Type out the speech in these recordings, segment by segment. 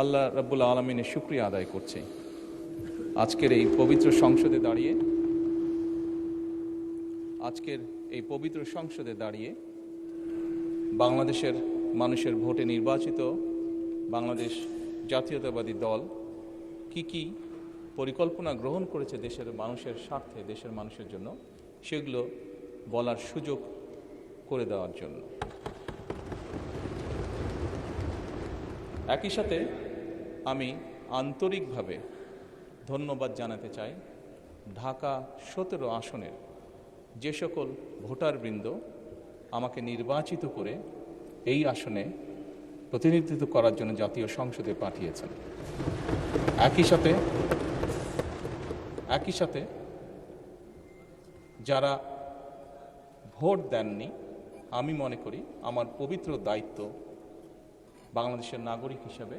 আল্লাহ রাব্বুল আলামিনের শুকরিয়া আদায় করছি। আজকের এই পবিত্র সংসদে দাঁড়িয়ে বাংলাদেশের মানুষের ভোটে নির্বাচিত বাংলাদেশ জাতীয়তাবাদী দল কি পরিকল্পনা গ্রহণ করেছে দেশের মানুষের স্বার্থে, দেশের মানুষের জন্য, সেগুলো বলার সুযোগ করে দেওয়ার জন্য। একই সাথে আমি আন্তরিকভাবে ধন্যবাদ জানাতে চাই ঢাকা 17 আসনের যে সকল ভোটারবৃন্দ আমাকে নির্বাচিত করে এই আসনে প্রতিনিধিত্ব করার জন্য জাতীয় সংসদে পাঠিয়েছেন। একই সাথে যারা ভোট দেননি, আমি মনে করি আমার পবিত্র দায়িত্ব বাংলাদেশের নাগরিক হিসেবে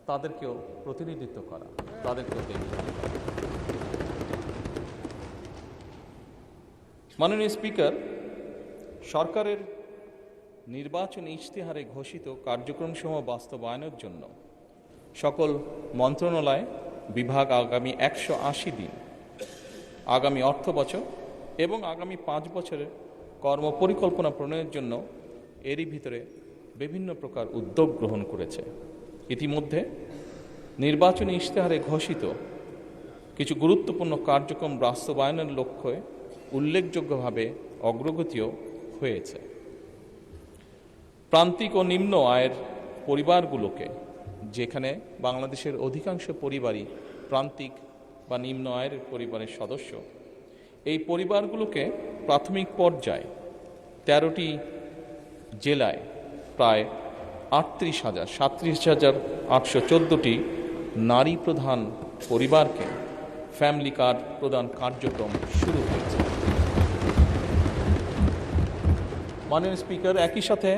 তাদেরকেও প্রতিনিধিত্ব করা, তাদেরকেও দেখতে। মাননীয় স্পিকার, সরকারের নির্বাচনী ইশতেহারে ঘোষিত কার্যক্রমসমূহ বাস্তবায়নের জন্য সকল মন্ত্রণালয় বিভাগ আগামী 180 দিন, আগামী অর্থ বছর এবং আগামী 5 বছরের কর্মপরিকল্পনা প্রণয়নের জন্য এরই ভিতরে বিভিন্ন প্রকার উদ্যোগ গ্রহণ করেছে। ইতিমধ্যে নির্বাচনী ইশতেহারে ঘোষিত কিছু গুরুত্বপূর্ণ কার্যক্রম বাস্তবায়নের লক্ষ্যে উল্লেখযোগ্যভাবে অগ্রগতিও হয়েছে। প্রান্তিক ও নিম্ন আয়ের পরিবারগুলোকে, যেখানে বাংলাদেশের অধিকাংশ পরিবারই প্রান্তিক বা নিম্ন আয়ের পরিবারের সদস্য, এই পরিবারগুলোকে প্রাথমিক পর্যায়ে 13টি জেলায় প্রায় 37,814টি নারী প্রধান পরিবারকে ফ্যামিলি কার্ড প্রদান কার্যক্রম শুরু হয়েছে। মাননীয় স্পিকার, একই সাথে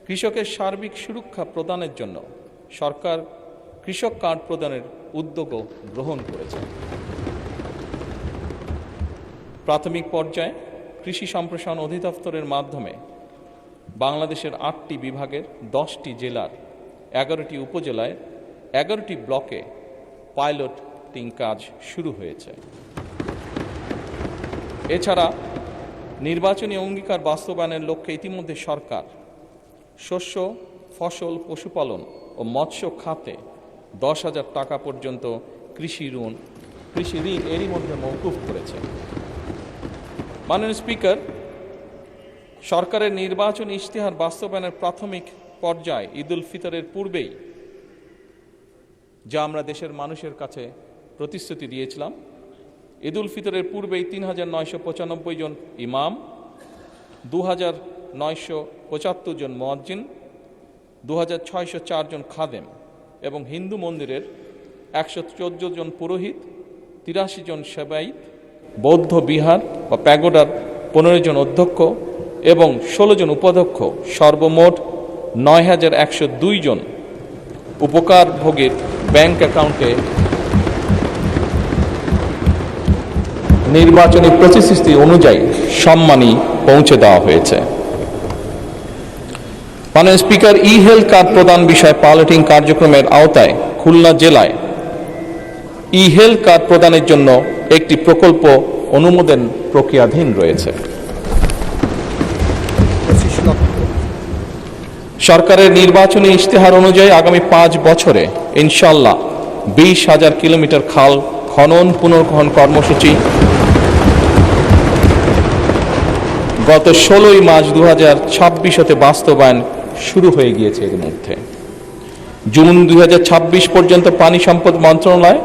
কৃষকের সার্বিক সুরক্ষা প্রদানের জন্য সরকার কৃষক কার্ড প্রদানের উদ্যোগও গ্রহণ করেছে। প্রাথমিক পর্যায়ে কৃষি সম্প্রসারণ অধিদপ্তরের মাধ্যমে বাংলাদেশের 8টি বিভাগের 10টি জেলার 11টি উপজেলায় 11টি ব্লকে পাইলটিং কাজ শুরু হয়েছে। এছাড়া নির্বাচনী অঙ্গীকার বাস্তবায়নের লক্ষ্যে ইতিমধ্যে সরকার শস্য, ফসল, পশুপালন ও মৎস্য খাতে 10,000 টাকা পর্যন্ত কৃষি ঋণ এরই মধ্যে মওকুফ করেছে। মাননীয় স্পিকার, সরকারের নির্বাচনী ইশতেহার বাস্তবায়নের প্রাথমিক পর্যায়ে ঈদুল ফিতরের পূর্বেই যা আমরা দেশের মানুষের কাছে প্রতিশ্রুতি দিয়েছিলাম, ঈদুল ফিতরের পূর্বেই 3,995 জন ইমাম, 2,975 জন মুয়াজ্জিন, 2,604 জন খাদেম এবং হিন্দু মন্দিরের 114 জন পুরোহিত, 83 জন সেবায়েত, বৌদ্ধ বিহার বা প্যাগোডার 15 জন অধ্যক্ষ এবং 16 জন উপাধ্যক্ষ, সর্বমোট 9,102 জন উপকারভোগীর ব্যাংক অ্যাকাউন্টে নির্বাচনী প্রতিশ্রুতি অনুযায়ী সম্মানী পৌঁছে দেওয়া হয়েছে। মাননীয় স্পিকার, ই হেলথ কার্ড প্রদান বিষয়ে পাইলটিং কার্যক্রমের আওতায় খুলনা জেলায় ই হেলথ কার্ড প্রদানের জন্য একটি প্রকল্প অনুমোদন প্রক্রিয়াধীন রয়েছে। সরকারের নির্বাচনী ইশতেহার অনুযায়ী আগামী 5 বছরে ইনশাআল্লাহ 20,000 কিলোমিটার খাল খনন পুনর্খনন কর্মসূচি গত 16 মার্চ 2026 হতে বাস্তবায়ন শুরু হয়ে গিয়েছে। এর মধ্যে জুন 2026 পর্যন্ত পানি সম্পদ মন্ত্রণালয়,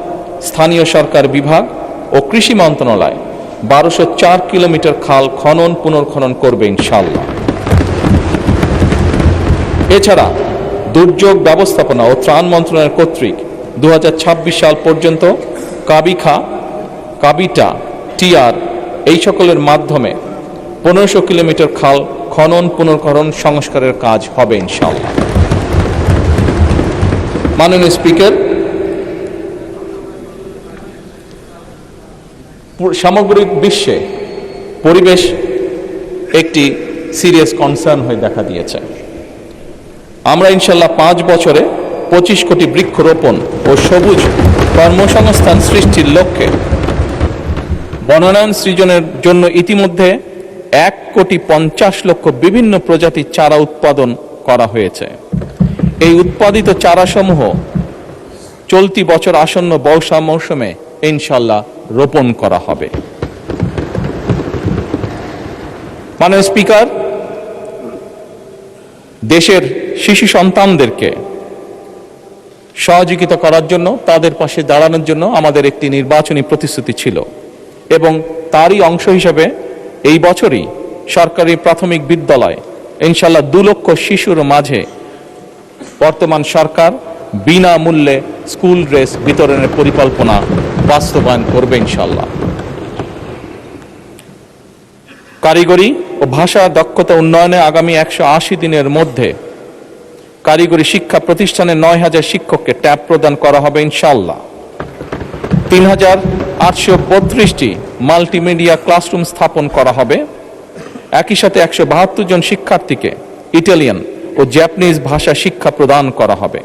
স্থানীয় সরকার বিভাগ ও কৃষি মন্ত্রণালয় 1204 কিলোমিটার খাল খনন পুনর্খনন করবে ইনশাআল্লাহ। এছাড়া দুর্যোগ ব্যবস্থাপনা ও ত্রাণ মন্ত্রণালয় কর্তৃক 2026 সাল পর্যন্ত কাবিখা, কাবিটা, টিআর এই সকলের মাধ্যমে 1500 কিলোমিটার খাল খনন পুনর্খনন সংস্কারের কাজ হবে ইনশাআল্লাহ। মাননীয় স্পিকার, সামগ্রিক বিশ্বে পরিবেশ একটি সিরিয়াস কনসার্ন হয়ে দেখা দিয়েছে। আমরা ইনশাআল্লাহ 5 বছরে 25 কোটি বৃক্ষরোপণ ও সবুজ কর্মসংস্থান সৃষ্টির লক্ষ্যে বনায়ন সৃজনের জন্য ইতিমধ্যে 1,50,00,000 বিভিন্ন প্রজাতির চারা উৎপাদন করা হয়েছে। এই উৎপাদিত চারাসমূহ চলতি বছর আসন্ন বর্ষা মৌসুমে ইনশাল্লাহ রোপণ করা হবে। মাননীয় স্পিকার, দেশের শিশু সন্তানদেরকে সহযোগিতা করার জন্য, তাদের পাশে দাঁড়ানোর জন্য আমাদের একটি নির্বাচনী প্রতিশ্রুতি ছিল এবং তারই অংশ হিসেবে এই বছরই সরকারি প্রাথমিক বিদ্যালয় ইনশাল্লাহ 2 লক্ষ শিশুর মাঝে বর্তমান সরকার বিনামূল্যে স্কুল ড্রেস বিতরণের পরিকল্পনা বাস্তবায়ন করবে ইনশাল্লাহ। কারিগরি ও ভাষা দক্ষতা উন্নয়নে আগামী 180 দিনের মধ্যে কারিগরি শিক্ষা প্রতিষ্ঠানে 9,000 শিক্ষককে ট্যাব প্রদান করা হবে ইনশাল্লাহ। 3,832টি মাল্টিমিডিয়া ক্লাসরুম স্থাপন করা হবে। একই সাথে 172 জন শিক্ষার্থীকে ইটালিয়ান ও জাপানিজ ভাষা শিক্ষা প্রদান করা হবে।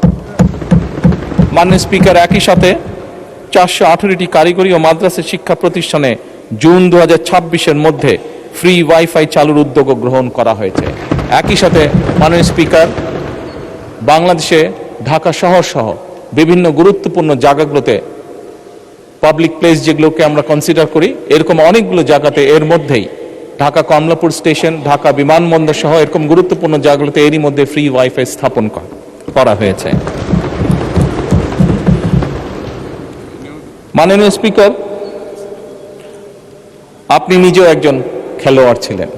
মাননীয় স্পিকার, একই সাথে 418টি কারিগরি ও মাদ্রাসা শিক্ষা প্রতিষ্ঠানে জুন 2026-এর মধ্যে ফ্রি ওয়াইফাই চালুর উদ্যোগ গ্রহণ করা হয়েছে। একই সাথে মাননীয় স্পিকার, বাংলাদেশে ঢাকা শহর সহ বিভিন্ন গুরুত্বপূর্ণ জায়গাগুলোতে পাবলিক প্লেস যেগুলোকে আমরা কনসিডার করি, এরকম অনেকগুলো জায়গাতে এর মধ্যেই ঢাকা কমলাপুর স্টেশন, ঢাকা বিমানবন্দর সহ এরকম গুরুত্বপূর্ণ জায়গাগুলোতে এরই মধ্যে ফ্রি ওয়াইফাই স্থাপন করা হয়েছে। মাননীয় স্পিকার, আপনি নিজেও একজন খেলোয়াড় ছিলেন,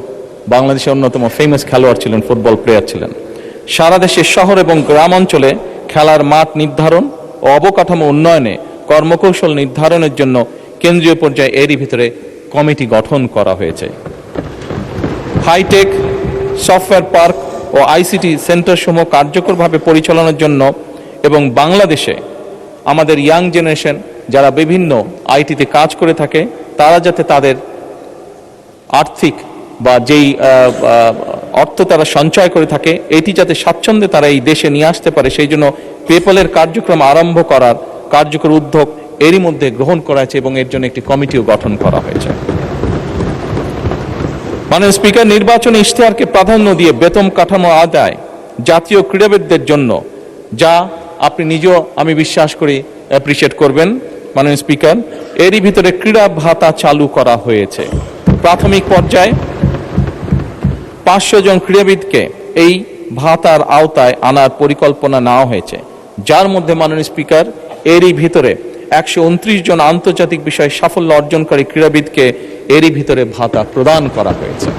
বাংলাদেশের অন্যতম ফেমাস খেলোয়াড় ছিলেন, ফুটবল প্লেয়ার ছিলেন। সারা দেশের শহর এবং গ্রাম অঞ্চলে খেলার মাঠ নির্ধারণ ও অবকাঠামো উন্নয়নে কর্মকৌশল নির্ধারণের জন্য কেন্দ্রীয় পর্যায়ে এরই ভিতরে কমিটি গঠন করা হয়েছে। হাইটেক সফটওয়্যার পার্ক ও আইসিটি সেন্টার সমূহ কার্যকরভাবে পরিচালনার জন্য এবং বাংলাদেশে আমাদের ইয়াং জেনারেশন যারা বিভিন্ন আইটিতে কাজ করে থাকে, তারা যাতে তাদের আর্থিক বা যেই অর্থ তারা সঞ্চয় করে থাকে, এটি যাতে স্বাচ্ছন্দ্যে তারা এই দেশে নিয়ে আসতে পারে, সেই জন্য পেপলের কার্যক্রম আরম্ভ করার কার্যকর উদ্যোগ এরই মধ্যে গ্রহণ করা হয়েছে এবং এর জন্য একটি কমিটিও গঠন করা হয়েছে। মাননীয় স্পিকার, নির্বাচনী ইশতেহারকে প্রাধান্য দিয়ে বেতন কাঠামো আদায় জাতীয় ক্রীড়াবিদদের জন্য, যা আপনি নিজেও আমি বিশ্বাস করি অ্যাপ্রিশিয়েট করবেন মাননীয় স্পিকার, এরই ভিতরে ক্রীড়া ভাতা চালু করা হয়েছে। প্রাথমিক পর্যায়ে 500 জন ক্রীড়াবিদকে এই ভাতার আওতায় আনার পরিকল্পনা নেওয়া হয়েছে, যার মধ্যে মাননীয় স্পিকার এরই ভিতরে 129 জন আন্তর্জাতিক বিষয়ে সাফল্য অর্জনকারী ক্রীড়াবিদকে এরই ভিতরে ভাতা প্রদান করা হয়েছে।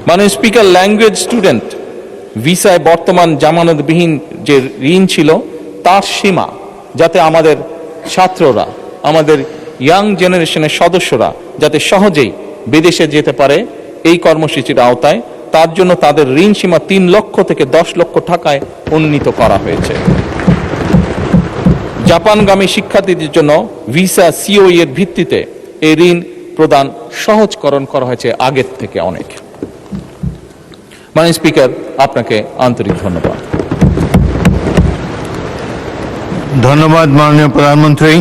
মাননীয় স্পিকার, ল্যাঙ্গুয়েজ স্টুডেন্ট ভিসায় বর্তমান জামানতবিহীন যে ঋণ ছিল তার সীমা যাতে আমাদের ছাত্ররা, আমাদের ইয়াং জেনারেশনের সদস্যরা যাতে সহজেই বিদেশে যেতে পারে এই কর্মসূচির আওতায়, তার জন্য তাদের ঋণ সীমা 3 লক্ষ থেকে 10 লক্ষ টাকায় উন্নীত করা হয়েছে। জাপানগামী শিক্ষার্থীদের জন্য ভিসা সিওই এর ভিত্তিতে এই ঋণ প্রদান সহজকরণ করা হয়েছে আগের থেকে অনেক। মাননীয় স্পিকার, আপনাকে আন্তরিক ধন্যবাদ। ধন্যবাদ মাননীয় প্রধানমন্ত্রী।